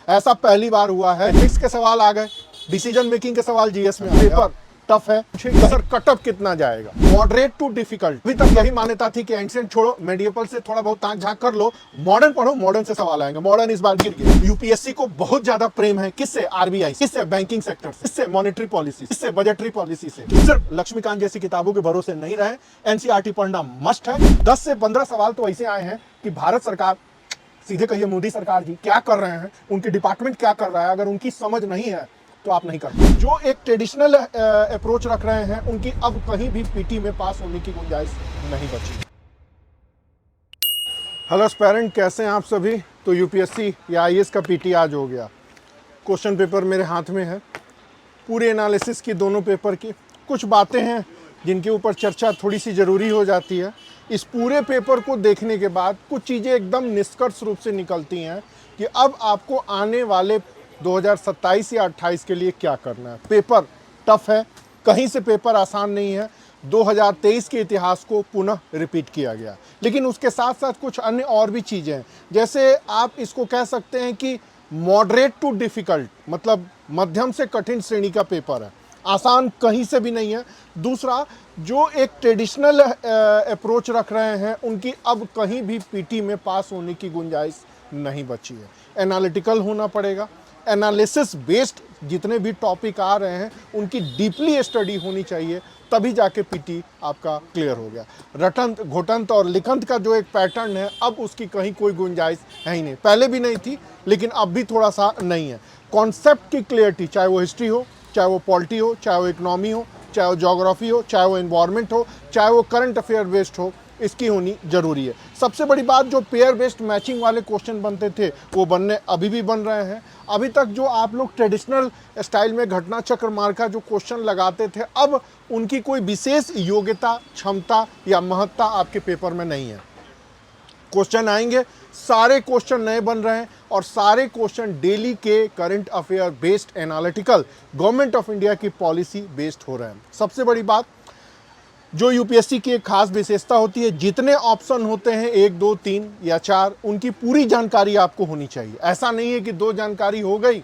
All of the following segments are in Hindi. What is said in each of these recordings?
ऐसा पहली बार हुआ है। एथिक्स के सवाल आ गए, डिसीजन मेकिंग के सवाल जीएस में, पेपर टफ है। सर कटअप कितना जाएगा? Moderate to difficult. अभी तक यही मान्यता थी कि एंशिएंट छोड़ो, मेडिएवल से थोड़ा बहुत ताक झांक कर लो, मॉडर्न पढ़ो, मॉडर्न से सवाल आएंगे। मॉडर्न इस बार गिर गया। यूपीएससी को बहुत ज्यादा प्रेम है किससे? आरबीआई, किससे? बैंकिंग सेक्टर से, किससे? मॉनेटरी पॉलिसी, किससे? बजटरी पॉलिसी से। सिर्फ लक्ष्मीकांत जैसी किताबों के भरोसे नहीं रहे, एनसीईआरटी पढ़ना मस्ट है। 10 से 15 सवाल तो ऐसे आए हैं कि भारत सरकार, सीधे कहिए मोदी सरकार जी क्या कर रहे हैं, उनके डिपार्टमेंट क्या कर रहा है, अगर उनकी समझ नहीं है तो आप नहीं करते। जो एक ट्रेडिशनल अप्रोच रख रहे हैं उनकी अब कहीं भी पीटी में पास होने की गुंजाइश नहीं बची। हेलो एस्पायरेंट, कैसे हैं आप सभी? तो यूपीएससी या आईएएस का पीटी आज हो गया। क्वेश्चन पेपर मेरे हाथ में है, पूरे एनालिसिस की दोनों पेपर की। कुछ बातें हैं जिनके ऊपर चर्चा थोड़ी सी ज़रूरी हो जाती है। इस पूरे पेपर को देखने के बाद कुछ चीज़ें एकदम निष्कर्ष रूप से निकलती हैं कि अब आपको आने वाले 2027 या 28 के लिए क्या करना है। पेपर टफ है, कहीं से पेपर आसान नहीं है। 2023 के इतिहास को पुनः रिपीट किया गया, लेकिन उसके साथ साथ कुछ अन्य और भी चीज़ें हैं। जैसे आप इसको कह सकते हैं कि मॉडरेट टू डिफ़िकल्ट, मतलब मध्यम से कठिन श्रेणी का पेपर है, आसान कहीं से भी नहीं है। दूसरा, जो एक ट्रेडिशनल अप्रोच रख रहे हैं उनकी अब कहीं भी पीटी में पास होने की गुंजाइश नहीं बची है। एनालिटिकल होना पड़ेगा, एनालिसिस बेस्ड जितने भी टॉपिक आ रहे हैं उनकी डीपली स्टडी होनी चाहिए, तभी जाके पीटी आपका क्लियर हो गया। रटंत घोटंत और लिखंत का जो एक पैटर्न है, अब उसकी कहीं कोई गुंजाइश है ही नहीं। पहले भी नहीं थी, लेकिन अब भी थोड़ा सा नहीं है। कॉन्सेप्ट की क्लियरिटी, चाहे वो हिस्ट्री हो, चाहे वो पॉलिटी हो, चाहे वो इकोनॉमी हो, चाहे वो ज्योग्राफी हो, चाहे वो एनवायरनमेंट हो, चाहे वो करंट अफेयर बेस्ड हो, इसकी होनी जरूरी है। सबसे बड़ी बात, जो पेयर बेस्ड मैचिंग वाले क्वेश्चन बनते थे वो बनने अभी भी बन रहे हैं। अभी तक जो आप लोग ट्रेडिशनल स्टाइल में घटना चक्र मार का जो क्वेश्चन लगाते थे, अब उनकी कोई विशेष योग्यता, क्षमता या महत्ता आपके पेपर में नहीं है। क्वेश्चन आएंगे, सारे क्वेश्चन नए बन रहे हैं और सारे क्वेश्चन डेली के current affair based analytical government of India की पॉलिसी बेस्ड हो रहे हैं। सबसे बड़ी बात, जो यूपीएससी की एक खास विशेषता होती है, जितने ऑप्शन होते हैं 1, 2, 3 या 4, उनकी पूरी जानकारी आपको होनी चाहिए। ऐसा नहीं है कि 2 जानकारी हो गई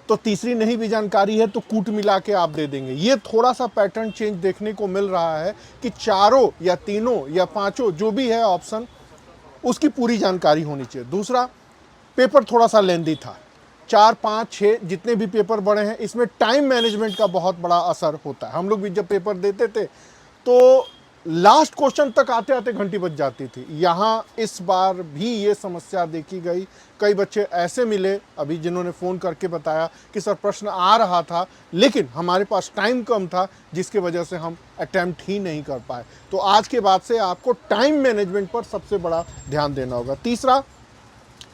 तो तीसरी नहीं भी जानकारी है तो कूट मिला के आप दे देंगे। ये थोड़ा सा पैटर्न चेंज देखने को मिल रहा है कि चारों या तीनों या पांचों जो भी है ऑप्शन, उसकी पूरी जानकारी होनी चाहिए। दूसरा, पेपर थोड़ा सा लेंदी था। 4, 5, 6 जितने भी पेपर बड़े हैं, इसमें टाइम मैनेजमेंट का बहुत बड़ा असर होता है। हम लोग भी जब पेपर देते थे तो लास्ट क्वेश्चन तक आते आते घंटी बज जाती थी। यहाँ इस बार भी ये समस्या देखी गई। कई बच्चे ऐसे मिले अभी जिन्होंने फ़ोन करके बताया कि सर प्रश्न आ रहा था लेकिन हमारे पास टाइम कम था, जिसकी वजह से हम अटैम्प्ट ही नहीं कर पाए। तो आज के बाद से आपको टाइम मैनेजमेंट पर सबसे बड़ा ध्यान देना होगा। तीसरा,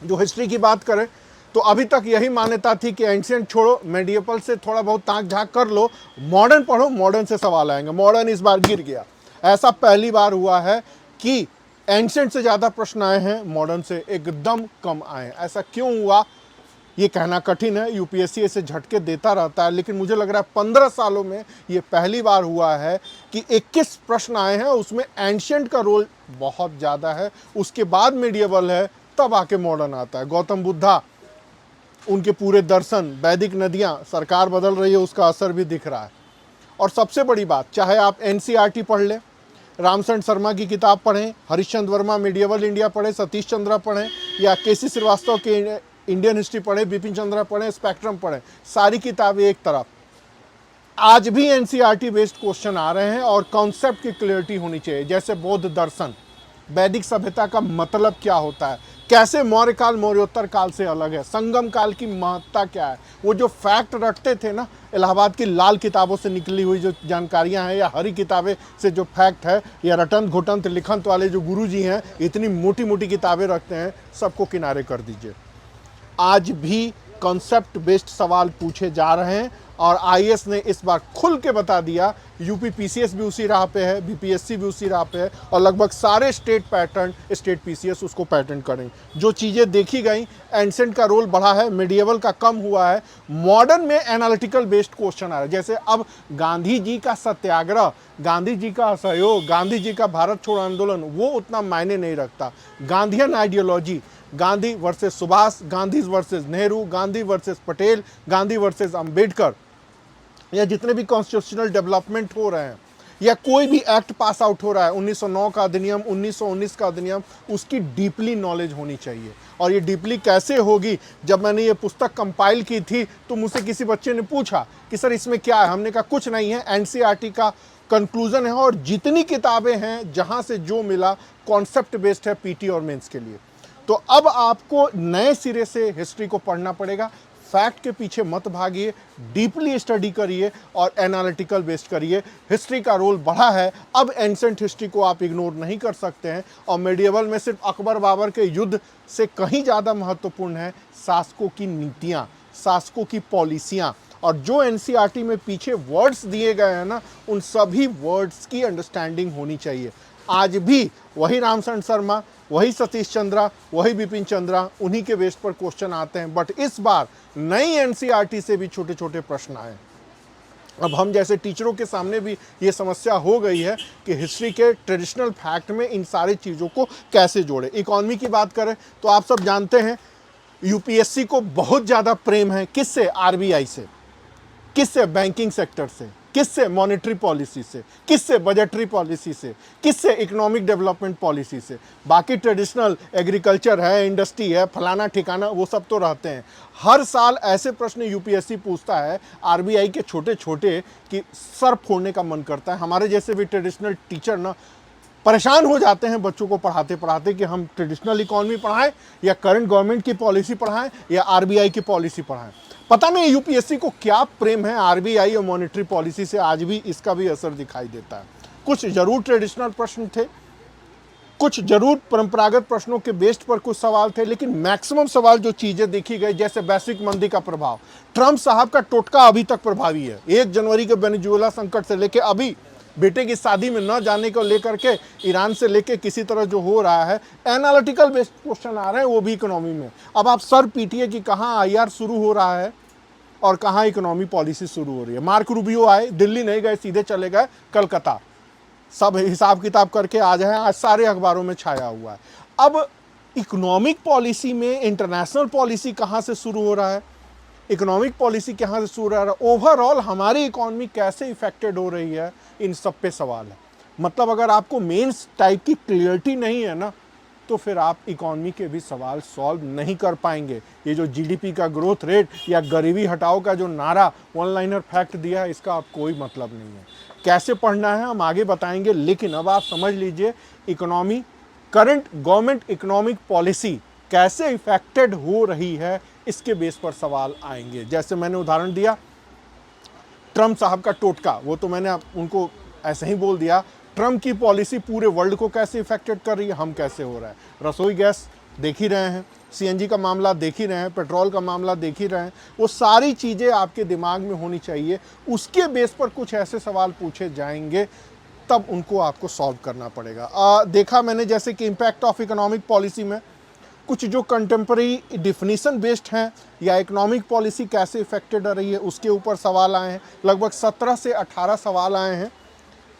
जो हिस्ट्री की बात करें तो अभी तक यही मान्यता थी कि एंशिएंट छोड़ो, मेडिएवल से थोड़ा बहुत ताक झांक कर लो, मॉडर्न पढ़ो, मॉडर्न से सवाल आएंगे। मॉडर्न इस बार गिर गया। ऐसा पहली बार हुआ है कि एंशिएंट से ज़्यादा प्रश्न आए हैं, मॉडर्न से एकदम कम आए। ऐसा क्यों हुआ ये कहना कठिन है, यूपीएससी ऐसे झटके देता रहता है, लेकिन मुझे लग रहा है 15 सालों में ये पहली बार हुआ है कि 21 प्रश्न आए हैं, उसमें एंशिएंट का रोल बहुत ज़्यादा है, उसके बाद मेडिएवल है, तब आके मॉडर्न आता है। गौतम बुद्धा, उनके पूरे दर्शन, वैदिक नदियाँ, सरकार बदल रही है, उसका असर भी दिख रहा है। और सबसे बड़ी बात, चाहे आप एनसीईआरटी पढ़ लें, रामचंद्र शर्मा की किताब पढ़ें, हरीशचंद्र वर्मा मेडिएवल इंडिया पढ़ें, सतीश चंद्रा पढ़ें, या केसी श्रीवास्तव के इंडियन हिस्ट्री पढ़ें, बिपिन चंद्रा पढ़ें, स्पेक्ट्रम पढ़ें, सारी किताबें एक तरफ, आज भी एनसीईआरटी बेस्ड क्वेश्चन आ रहे हैं और कॉन्सेप्ट की क्लियरिटी होनी चाहिए। जैसे बौद्ध दर्शन, वैदिक सभ्यता का मतलब क्या होता है, कैसे मौर्य काल मौर्योत्तर काल से अलग है, संगम काल की महत्ता क्या है। वो जो फैक्ट रटते थे ना, इलाहाबाद की लाल किताबों से निकली हुई जो जानकारियां हैं या हरी किताबें से जो फैक्ट है, या रटंत घोटंत लिखंत वाले जो गुरुजी हैं इतनी मोटी मोटी किताबें रखते हैं, सबको किनारे कर दीजिए। आज भी कॉन्सेप्ट बेस्ड सवाल पूछे जा रहे हैं और आईएएस ने इस बार खुल के बता दिया। यूपी पीसीएस भी उसी राह पे है, बीपीएससी भी उसी राह पे है और लगभग सारे स्टेट पैटर्न, स्टेट पीसीएस उसको पैटर्न करेंगे। जो चीज़ें देखी गई, एंशिएंट का रोल बढ़ा है, मेडिएवल का कम हुआ है, मॉडर्न में एनालिटिकल बेस्ड क्वेश्चन आ रहा है। जैसे अब गांधी जी का सत्याग्रह, गांधी जी का असहयोग, गांधी जी का भारत छोड़ो आंदोलन, वो उतना मायने नहीं रखता। Gandhian ideology, Gandhi versus Subhash, Gandhi versus Nehru, Gandhi versus Patel, Gandhi versus Ambedkar, या जितने भी कॉन्स्टिट्यूशनल डेवलपमेंट हो रहे हैं या कोई भी एक्ट पास आउट हो रहा है, 1909 का अधिनियम, 1919 का अधिनियम, उसकी डीपली नॉलेज होनी चाहिए। और ये डीपली कैसे होगी? जब मैंने ये पुस्तक कंपाइल की थी तो मुझसे किसी बच्चे ने पूछा कि सर इसमें क्या है, हमने कहा कुछ नहीं है, एनसीईआरटी का कंक्लूजन है और जितनी किताबें हैं जहां से जो मिला कॉन्सेप्ट बेस्ड है पीटी और मेंस के लिए। तो अब आपको नए सिरे से हिस्ट्री को पढ़ना पड़ेगा। फैक्ट के पीछे मत भागिए, डीपली स्टडी करिए और एनालिटिकल बेस्ड करिए। हिस्ट्री का रोल बढ़ा है, अब एंसेंट हिस्ट्री को आप इग्नोर नहीं कर सकते हैं। और मेडिएवल में सिर्फ अकबर बाबर के युद्ध से कहीं ज़्यादा महत्वपूर्ण है शासकों की नीतियाँ, शासकों की पॉलिसियाँ, और जो एनसीईआरटी में पीछे वर्ड्स दिए गए हैं ना, उन सभी वर्ड्स की अंडरस्टैंडिंग होनी चाहिए। आज भी वही रामचंद्र शर्मा, वही सतीश चंद्रा, वही बिपिन चंद्रा, उन्हीं के बेस पर क्वेश्चन आते हैं। बट इस बार नई एनसीईआरटी से भी छोटे छोटे प्रश्न आए। अब हम जैसे टीचरों के सामने भी ये समस्या हो गई है कि हिस्ट्री के ट्रेडिशनल फैक्ट में इन सारी चीज़ों को कैसे जोड़े। इकोनॉमी की बात करें तो आप सब जानते हैं यूपीएससी को बहुत ज़्यादा प्रेम है किससे? आरबीआई से। किससे? बैंकिंग सेक्टर से। किससे? मॉनेटरी पॉलिसी से। किससे? बजटरी पॉलिसी से। किससे? इकोनॉमिक डेवलपमेंट पॉलिसी से। बाकी ट्रेडिशनल एग्रीकल्चर है, इंडस्ट्री है, फलाना ठिकाना, वो सब तो रहते हैं। हर साल ऐसे प्रश्न यूपीएससी पूछता है आरबीआई के छोटे छोटे कि सर फोड़ने का मन करता है। हमारे जैसे भी ट्रेडिशनल टीचर ना परेशान हो जाते हैं बच्चों को पढ़ाते पढ़ाते कि हम ट्रेडिशनल इकोनॉमी पढ़ाएं या करंट गवर्नमेंट की पॉलिसी पढ़ाएं या आरबीआई की पॉलिसी पढ़ाएं। पता नहीं यूपीएससी को क्या प्रेम है आरबीआई और मॉनेटरी पॉलिसी से, आज भी इसका भी असर दिखाई देता है। कुछ जरूर ट्रेडिशनल प्रश्न थे, कुछ जरूर परंपरागत प्रश्नों के बेस्ड पर कुछ सवाल थे, लेकिन मैक्सिमम सवाल जो चीजें देखी गई, जैसे वैश्विक मंदी का प्रभाव, ट्रंप साहब का टोटका अभी तक प्रभावी है। 1 जनवरी के वेनेजुएला संकट से लेकर अभी बेटे की शादी में न जाने को लेकर के, ईरान से लेके किसी तरह जो हो रहा है, एनालिटिकल बेस्ड क्वेश्चन आ रहे हैं, वो भी इकोनॉमी में। अब आप सर पीटिए कि कहाँ आईआर शुरू हो रहा है और कहाँ इकोनॉमी पॉलिसी शुरू हो रही है। मार्क रूबियो आए, दिल्ली नहीं गए, सीधे चले गए कलकत्ता, सब हिसाब किताब करके आ जाए, आज सारे अखबारों में छाया हुआ है। अब इकोनॉमिक पॉलिसी में इंटरनेशनल पॉलिसी कहाँ से शुरू हो रहा है, इकोनॉमिक पॉलिसी कहाँ से शुरू हो रहा है, ओवरऑल हमारी इकोनॉमी कैसे इफेक्टेड हो रही है, इन सब पे सवाल है। मतलब अगर आपको मेंस टाइप की क्लियरिटी नहीं है ना, तो फिर आप इकोनॉमी के भी सवाल सॉल्व नहीं कर पाएंगे। ये जो जीडीपी का ग्रोथ रेट या गरीबी हटाओ का जो नारा वन लाइनर फैक्ट दिया है, इसका आप कोई मतलब नहीं है। कैसे पढ़ना है हम आगे बताएंगे, लेकिन अब आप समझ लीजिए economy, current government economic policy कैसे इफेक्टेड हो रही है, इसके बेस पर सवाल आएंगे। जैसे मैंने उदाहरण दिया ट्रंप साहब का टोटका, वो तो मैंने उनको ऐसे ही बोल दिया। ट्रंप की पॉलिसी पूरे वर्ल्ड को कैसे इफेक्टेड कर रही है, हम कैसे हो रहा है। रसोई गैस देख ही रहे हैं, सीएनजी का मामला देख ही रहे हैं, पेट्रोल का मामला देख ही रहे हैं। वो सारी चीज़ें आपके दिमाग में होनी चाहिए। उसके बेस पर कुछ ऐसे सवाल पूछे जाएंगे, तब उनको आपको सॉल्व करना पड़ेगा। देखा मैंने जैसे कि इम्पैक्ट ऑफ इकोनॉमिक पॉलिसी में कुछ जो कंटेम्प्रेरी डिफिनीशन बेस्ड हैं या इकोनॉमिक पॉलिसी कैसे इफेक्टेड रही है, उसके ऊपर सवाल आए हैं। लगभग 17 से 18 सवाल आए हैं।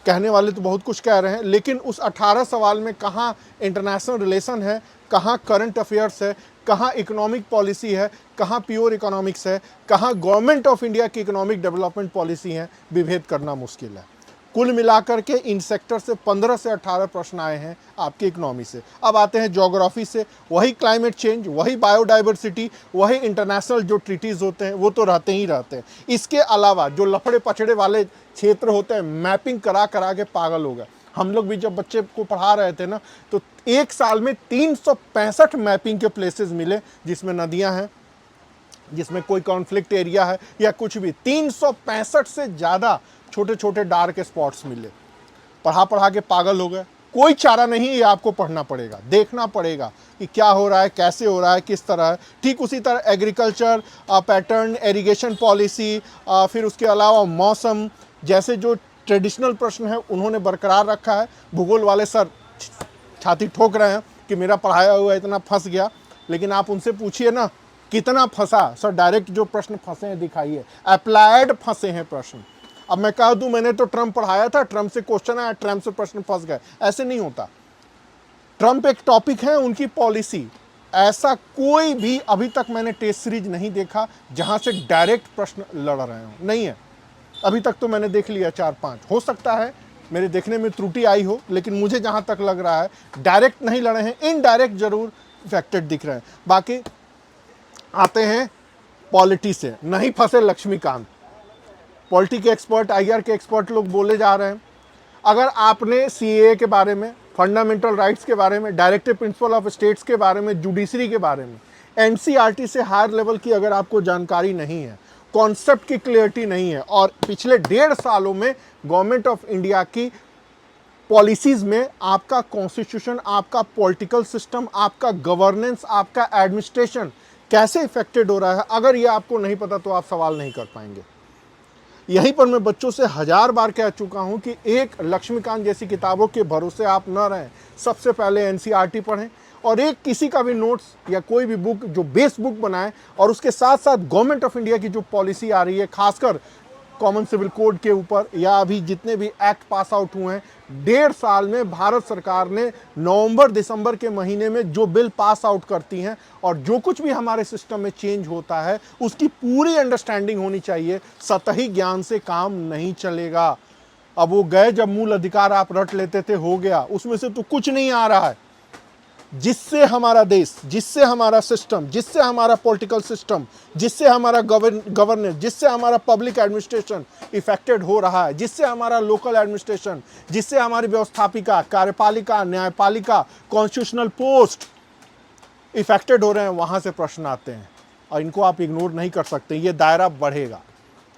कहने वाले तो बहुत कुछ कह रहे हैं, लेकिन उस 18 सवाल में कहाँ इंटरनेशनल रिलेशन है, कहाँ करंट अफेयर्स है, कहाँ इकोनॉमिक पॉलिसी है, कहाँ प्योर इकोनॉमिक्स है, कहाँ गवर्नमेंट ऑफ इंडिया की इकोनॉमिक डेवलपमेंट पॉलिसी है, विभेद करना मुश्किल है। कुल मिलाकर के इन सेक्टर से 15 से 18 प्रश्न आए हैं आपकी इकोनॉमी से। अब आते हैं ज्योग्राफी से, वही क्लाइमेट चेंज, वही बायोडाइवर्सिटी, वही इंटरनेशनल जो ट्रीटीज़ होते हैं वो तो रहते ही रहते हैं। इसके अलावा जो लफड़े पछड़े वाले क्षेत्र होते हैं, मैपिंग करा करा के पागल हो गए। हम लोग भी जब बच्चे को पढ़ा रहे थे ना, तो एक साल में 365 मैपिंग के प्लेसेस मिले, जिसमें नदियाँ हैं, जिसमें कोई कॉन्फ्लिक्ट एरिया है या कुछ भी। 365 से ज़्यादा छोटे छोटे डार्क स्पॉट्स मिले। पढ़ा पढ़ा के पागल हो गए। कोई चारा नहीं, ये आपको पढ़ना पड़ेगा, देखना पड़ेगा कि क्या हो रहा है, कैसे हो रहा है, किस तरह है। ठीक उसी तरह एग्रीकल्चर पैटर्न, इरिगेशन पॉलिसी, फिर उसके अलावा मौसम जैसे जो ट्रेडिशनल प्रश्न है उन्होंने बरकरार रखा है। भूगोल वाले सर छाती ठोक रहे हैं कि मेरा पढ़ाया हुआ इतना फंस गया, लेकिन आप उनसे पूछिए ना कितना फंसा। सर डायरेक्ट जो प्रश्न फंसे हैं दिखाइए, अप्लाइड फंसे हैं प्रश्न। अब मैं कह दूं मैंने तो ट्रंप पढ़ाया था, ट्रंप से क्वेश्चन आया, ट्रंप से प्रश्न फंस गए, ऐसे नहीं होता। ट्रंप एक टॉपिक है, उनकी पॉलिसी ऐसा कोई भी अभी तक मैंने टेस्ट सीरीज नहीं देखा जहां से डायरेक्ट प्रश्न लड़ रहे हो, नहीं है। अभी तक तो मैंने देख लिया 4-5, हो सकता है मेरे देखने में त्रुटि आई हो, लेकिन मुझे जहां तक लग रहा है डायरेक्ट नहीं लड़े हैं, इनडायरेक्ट जरूर इफेक्टेड दिख रहे हैं। बाकी आते हैं पॉलिटी से, नहीं फंसे लक्ष्मीकांत। पॉलिटी के एक्सपर्ट, आईआर के एक्सपर्ट लोग बोले जा रहे हैं, अगर आपने सीएए के बारे में, फंडामेंटल राइट्स के बारे में, डायरेक्टिव प्रिंसिपल ऑफ स्टेट्स के बारे में, जुडिशरी के बारे में, एनसीईआरटी से हायर लेवल की अगर आपको जानकारी नहीं है, कॉन्सेप्ट की क्लियरिटी नहीं है, और पिछले 1.5 सालों में गवर्नमेंट ऑफ इंडिया की पॉलिसीज में आपका कॉन्स्टिट्यूशन, आपका पॉलिटिकल सिस्टम, आपका गवर्नेंस, आपका एडमिनिस्ट्रेशन कैसे इफेक्टेड हो रहा है, अगर ये आपको नहीं पता तो आप सवाल नहीं कर पाएंगे। यहीं पर मैं बच्चों से 1000 बार कह चुका हूं कि एक लक्ष्मीकांत जैसी किताबों के भरोसे आप न रहें। सबसे पहले एनसीईआरटी पढ़ें, और एक किसी का भी नोट्स या कोई भी बुक जो बेस बुक बनाए, और उसके साथ साथ गवर्नमेंट ऑफ इंडिया की जो पॉलिसी आ रही है, खासकर कॉमन सिविल कोड के ऊपर, या अभी जितने भी एक्ट पास आउट हुए हैं 1.5 साल में, भारत सरकार ने नवंबर दिसंबर के महीने में जो बिल पास आउट करती हैं, और जो कुछ भी हमारे सिस्टम में चेंज होता है उसकी पूरी अंडरस्टैंडिंग होनी चाहिए। सतही ज्ञान से काम नहीं चलेगा। अब वो गए जब मूल अधिकार आप रट लेते थे, हो गया, उसमें से तो कुछ नहीं आ रहा है। जिससे हमारा देश, जिससे हमारा सिस्टम, जिससे हमारा पॉलिटिकल सिस्टम, जिससे हमारा गवर्नेंस, जिससे हमारा पब्लिक एडमिनिस्ट्रेशन इफेक्टेड हो रहा है, जिससे हमारा लोकल एडमिनिस्ट्रेशन, जिससे हमारी व्यवस्थापिका, कार्यपालिका, न्यायपालिका, कॉन्स्टिट्यूशनल पोस्ट इफेक्टेड हो रहे हैं, वहां से प्रश्न आते हैं, और इनको आप इग्नोर नहीं कर सकते। ये दायरा बढ़ेगा।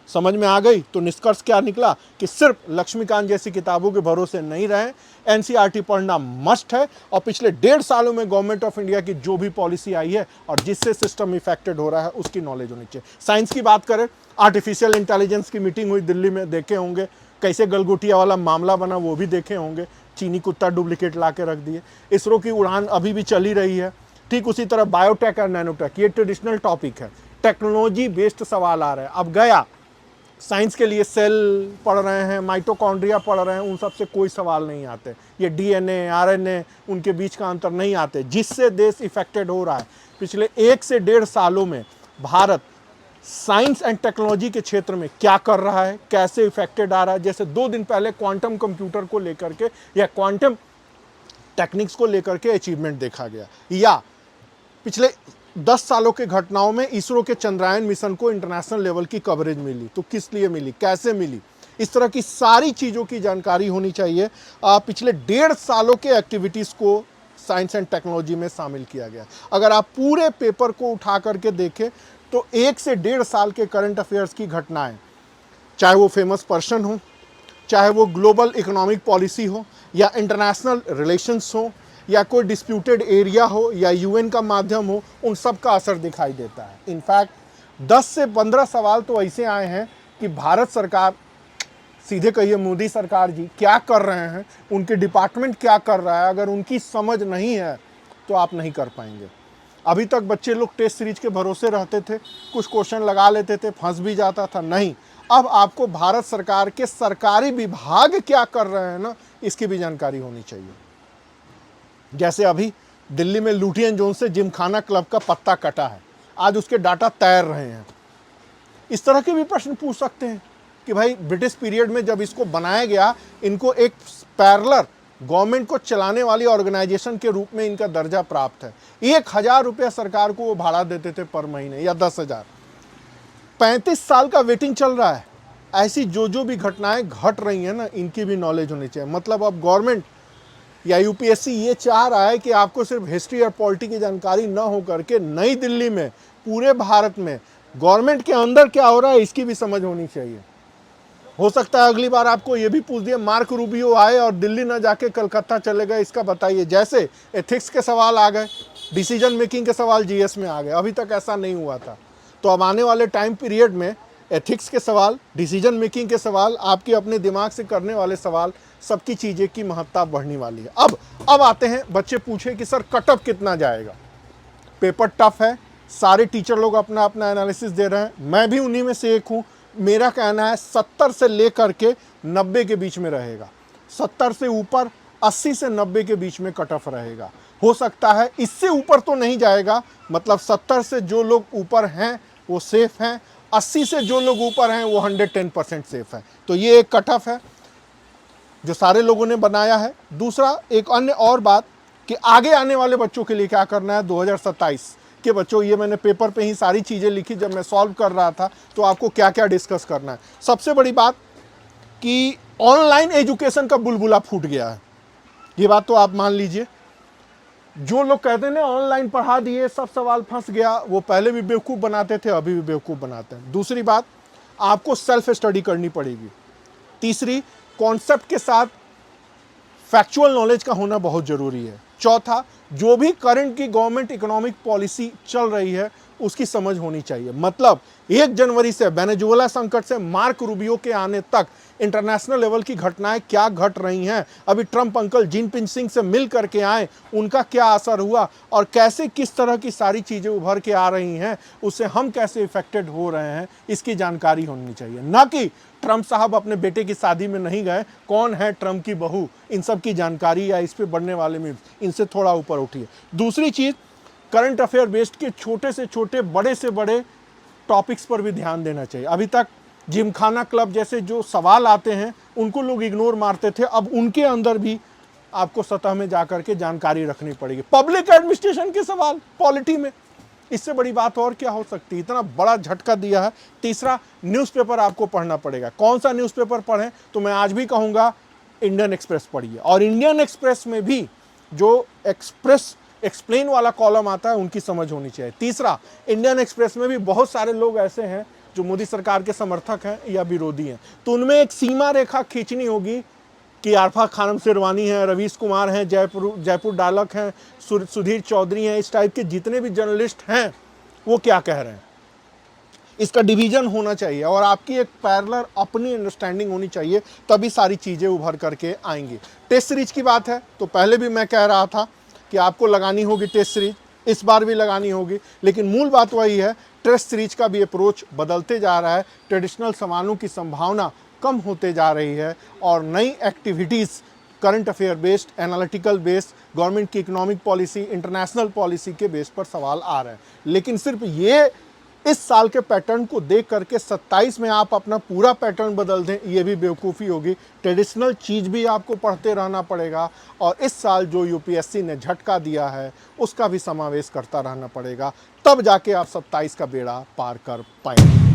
समझ में आ गई? तो निष्कर्ष क्या निकला कि सिर्फ लक्ष्मीकांत जैसी किताबों के भरोसे नहीं रहें, एनसीईआरटी पढ़ना मस्ट है, और पिछले 1.5 सालों में गवर्नमेंट ऑफ इंडिया की जो भी पॉलिसी आई है और जिससे सिस्टम इफेक्टेड हो रहा है उसकी नॉलेज होनी चाहिए। साइंस की बात करें, आर्टिफिशियल इंटेलिजेंस की मीटिंग हुई दिल्ली में, देखे होंगे कैसे गलगोटिया वाला मामला बना, वो भी देखे होंगे। चीनी कुत्ता डुप्लीकेट ला के रख दिए। इसरो की उड़ान अभी भी चली रही है। ठीक उसी तरह बायोटेक और नैनोटेक, ये ट्रेडिशनल टॉपिक है, टेक्नोलॉजी बेस्ड सवाल आ रहे हैं। अब गया साइंस के लिए सेल पढ़ रहे हैं, माइटोकॉन्ड्रिया पढ़ रहे हैं, उन सब से कोई सवाल नहीं आते। ये डीएनए, आरएनए, उनके बीच का अंतर नहीं आते, जिससे देश इफेक्टेड हो रहा है। पिछले 1 से 1.5 सालों में भारत साइंस एंड टेक्नोलॉजी के क्षेत्र में क्या कर रहा है, कैसे इफेक्टेड आ रहा है। जैसे 2 दिन पहले क्वांटम कंप्यूटर को लेकर के या क्वांटम टेक्निक्स को लेकर के अचीवमेंट देखा गया, या पिछले 10 सालों के घटनाओं में इसरो के चंद्रयान मिशन को इंटरनेशनल लेवल की कवरेज मिली, तो किस लिए मिली, कैसे मिली, इस तरह की सारी चीज़ों की जानकारी होनी चाहिए। पिछले 1.5 सालों के एक्टिविटीज़ को साइंस एंड टेक्नोलॉजी में शामिल किया गया। अगर आप पूरे पेपर को उठा करके देखें तो 1 से 1.5 साल के करंट अफेयर्स की घटनाएं, चाहे वो फेमस पर्सन हो, चाहे वो ग्लोबल इकोनॉमिक पॉलिसी हो, या इंटरनेशनल रिलेशंस हो, या कोई डिस्प्यूटेड एरिया हो, या यूएन का माध्यम हो, उन सब का असर दिखाई देता है। इनफैक्ट 10 से 15 सवाल तो ऐसे आए हैं कि भारत सरकार, सीधे कहिए मोदी सरकार जी क्या कर रहे हैं, उनके डिपार्टमेंट क्या कर रहा है, अगर उनकी समझ नहीं है तो आप नहीं कर पाएंगे। अभी तक बच्चे लोग टेस्ट सीरीज के भरोसे रहते थे, कुछ क्वेश्चन लगा लेते थे, फंस भी जाता था। नहीं, अब आपको भारत सरकार के सरकारी विभाग क्या कर रहे हैं ना, इसकी भी जानकारी होनी चाहिए। जैसे अभी दिल्ली में लुटियन जोन से जिमखाना क्लब का पत्ता कटा है, आज उसके डाटा तैर रहे हैं। इस तरह के भी प्रश्न पूछ सकते हैं कि भाई ब्रिटिश पीरियड में जब इसको बनाया गया, इनको एक पैरेलल गवर्नमेंट को चलाने वाली ऑर्गेनाइजेशन के रूप में इनका दर्जा प्राप्त है। 1000 रुपया सरकार को वो भाड़ा देते थे पर महीने, या 10,000। 35 साल का वेटिंग चल रहा है। ऐसी जो भी घटनाएं घट रही हैं ना, इनकी भी नॉलेज होनी चाहिए। मतलब अब गवर्नमेंट या यूपीएससी ये चाह रहा है कि आपको सिर्फ हिस्ट्री और पॉलिटी की जानकारी न हो करके नई दिल्ली में, पूरे भारत में गवर्नमेंट के अंदर क्या हो रहा है इसकी भी समझ होनी चाहिए। हो सकता है अगली बार आपको ये भी पूछ दिया, मार्क रूबियो आए और दिल्ली न जाके कलकत्ता चले गए, इसका बताइए। जैसे एथिक्स के सवाल आ गए, डिसीजन मेकिंग के सवाल जीएस में आ गए, अभी तक ऐसा नहीं हुआ था। तो अब आने वाले टाइम पीरियड में एथिक्स के सवाल, डिसीजन मेकिंग के सवाल, आपके अपने दिमाग से करने वाले सवाल, सबकी चीज़ें की महत्ता बढ़ने वाली है। अब आते हैं, बच्चे पूछे कि सर कटअप कितना जाएगा। पेपर टफ है, सारे टीचर लोग अपना अपना एनालिसिस दे रहे हैं, मैं भी उन्हीं में से एक हूँ। मेरा कहना है 70 से लेकर के 90 के बीच में रहेगा। 70 से ऊपर 80 से 90 के बीच में कट ऑफ रहेगा। हो सकता है इससे ऊपर तो नहीं जाएगा, मतलब 70 से जो लोग ऊपर हैं वो सेफ हैं, 80 से जो लोग ऊपर हैं वो 110% सेफ है। तो ये एक कट ऑफ है जो सारे लोगों ने बनाया है। दूसरा एक अन्य और बात कि आगे आने वाले बच्चों के लिए क्या करना है 2027 के बच्चों, ये मैंने पेपर पे ही सारी चीज़ें लिखी जब मैं सॉल्व कर रहा था, तो आपको क्या क्या डिस्कस करना है। सबसे बड़ी बात कि ऑनलाइन एजुकेशन का बुलबुला फूट गया है, ये बात तो आप मान लीजिए। जो लोग कहते हैं ना ऑनलाइन पढ़ा दिए सब सवाल फंस गया, वो पहले भी बेवकूफ़ बनाते थे, अभी भी बेवकूफ़ बनाते हैं। दूसरी बात, आपको सेल्फ स्टडी करनी पड़ेगी। तीसरी, कॉन्सेप्ट के साथ फैक्चुअल नॉलेज का होना बहुत ज़रूरी है। चौथा, जो भी करंट की गवर्नमेंट इकोनॉमिक पॉलिसी चल रही है उसकी समझ होनी चाहिए। मतलब 1 जनवरी से वेनेजुएला संकट से मार्क रूबियो के आने तक इंटरनेशनल लेवल की घटनाएं क्या घट रही हैं, अभी ट्रंप अंकल जिनपिंग सिंह से मिल करके आए, उनका क्या असर हुआ और कैसे किस तरह की सारी चीज़ें उभर के आ रही हैं, उससे हम कैसे इफेक्टेड हो रहे हैं, इसकी जानकारी होनी चाहिए। ना कि ट्रंप साहब अपने बेटे की शादी में नहीं गए, कौन है ट्रंप की बहू, इन सब की जानकारी या इस पे बढ़ने वाले में इनसे थोड़ा ऊपर उठिए। दूसरी चीज़, करंट अफेयर बेस्ड के छोटे से छोटे बड़े से बड़े टॉपिक्स पर भी ध्यान देना चाहिए। अभी तक जिमखाना क्लब जैसे जो सवाल आते हैं उनको लोग इग्नोर मारते थे, अब उनके अंदर भी आपको सतह में जाकर के जानकारी रखनी पड़ेगी। पब्लिक एडमिनिस्ट्रेशन के सवाल पॉलिटी में, इससे बड़ी बात और क्या हो सकती है, इतना बड़ा झटका दिया है। तीसरा, न्यूज़पेपर आपको पढ़ना पड़ेगा। कौन सा न्यूज़पेपर पढ़ें, तो मैं आज भी कहूँगा इंडियन एक्सप्रेस पढ़िए, और इंडियन एक्सप्रेस में भी जो एक्सप्लेन वाला कॉलम आता है उनकी समझ होनी चाहिए। तीसरा, इंडियन एक्सप्रेस में भी बहुत सारे लोग ऐसे हैं जो मोदी सरकार के समर्थक हैं या विरोधी हैं, तो उनमें एक सीमा रेखा खींचनी होगी कि आरफा खानम शेरवानी हैं, रवीश कुमार हैं, जयपुर डालक हैं, सुधीर चौधरी हैं, इस टाइप के जितने भी जर्नलिस्ट हैं वो क्या कह रहे हैं। इसका डिवीजन होना चाहिए और आपकी एक पैरेलल अपनी अंडरस्टैंडिंग होनी चाहिए, तभी सारी चीज़ें उभर करके आएंगी। टेस्ट सीरीज की बात है तो पहले भी मैं कह रहा था कि आपको लगानी होगी टेस्ट सीरीज, इस बार भी लगानी होगी, लेकिन मूल बात वही है, टेस्ट सीरीज का भी अप्रोच बदलते जा रहा है, ट्रेडिशनल सवालों की संभावना कम होते जा रही है और नई activities current affair based, analytical based, government की इकोनॉमिक पॉलिसी, इंटरनेशनल पॉलिसी के बेस पर सवाल आ रहे हैं। लेकिन सिर्फ ये इस साल के पैटर्न को देख करके 27 में आप अपना पूरा पैटर्न बदल दें, ये भी बेवकूफ़ी होगी। ट्रेडिशनल चीज़ भी आपको पढ़ते रहना पड़ेगा और इस साल जो यूपीएससी ने झटका दिया है उसका भी समावेश करता रहना पड़ेगा, तब जाके आप 27 का बेड़ा पार कर पाएंगे।